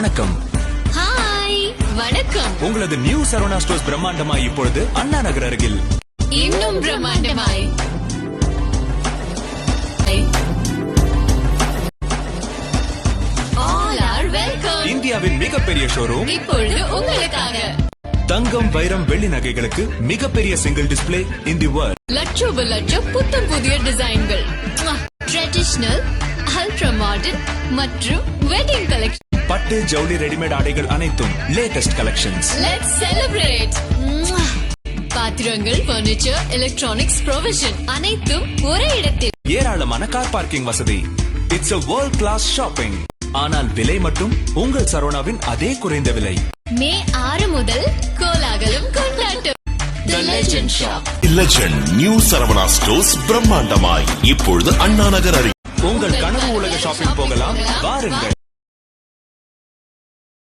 வணக்கம். ஹாய் வணக்கம். உங்களது நியூ சரவணா ஸ்டோர்ஸ் பிரம்மாண்டமாய் இப்பொழுது அண்ணா நகர் அருகில். இன்னும் பிரம்மாண்டமாய். All are welcome. இந்தியாவின் மிகப்பெரிய ஷோரூம் இப்பொழுது உங்களுக்காக. தங்கம், வைரம், வெள்ளி நகைகளுக்கு மிகப்பெரிய single display in the world. லட்சம் புத்தம் புதிய டிசைன்கள், ட்ரெடிஷனல், அல்ட்ரா மாடர்ன் மற்றும் வெட்டிங் கலெக்ஷன். பட்டு, ஜவுளி, ரெடிமேட் ஆடைகள் அனைத்தும் லேட்டஸ்ட் கலெக்ஷன்ஸ். Let's celebrate. பாத்திரங்கள், பர்னிச்சர், எலக்ட்ரானிக்ஸ், ப்ரொவிஷன் அனைத்தும் ஒரே இடத்தில். ஏராளமான கார் பார்க்கிங் வசதி. It's a world class shopping. ஆனால் விலை மட்டும் உங்கள் சரவணாவின் அதே குறைந்த விலை. மே 6 முதல் கோலாகலம் கொண்டாட்டம். The Legend Shop. Legend new Saravana stores பிரம்மாண்டமாய் இப்பொழுது அண்ணா நகர் அருகில். உங்கள் கனவு உலக ஷாப்பிங் போகலாம், வாருங்கள்.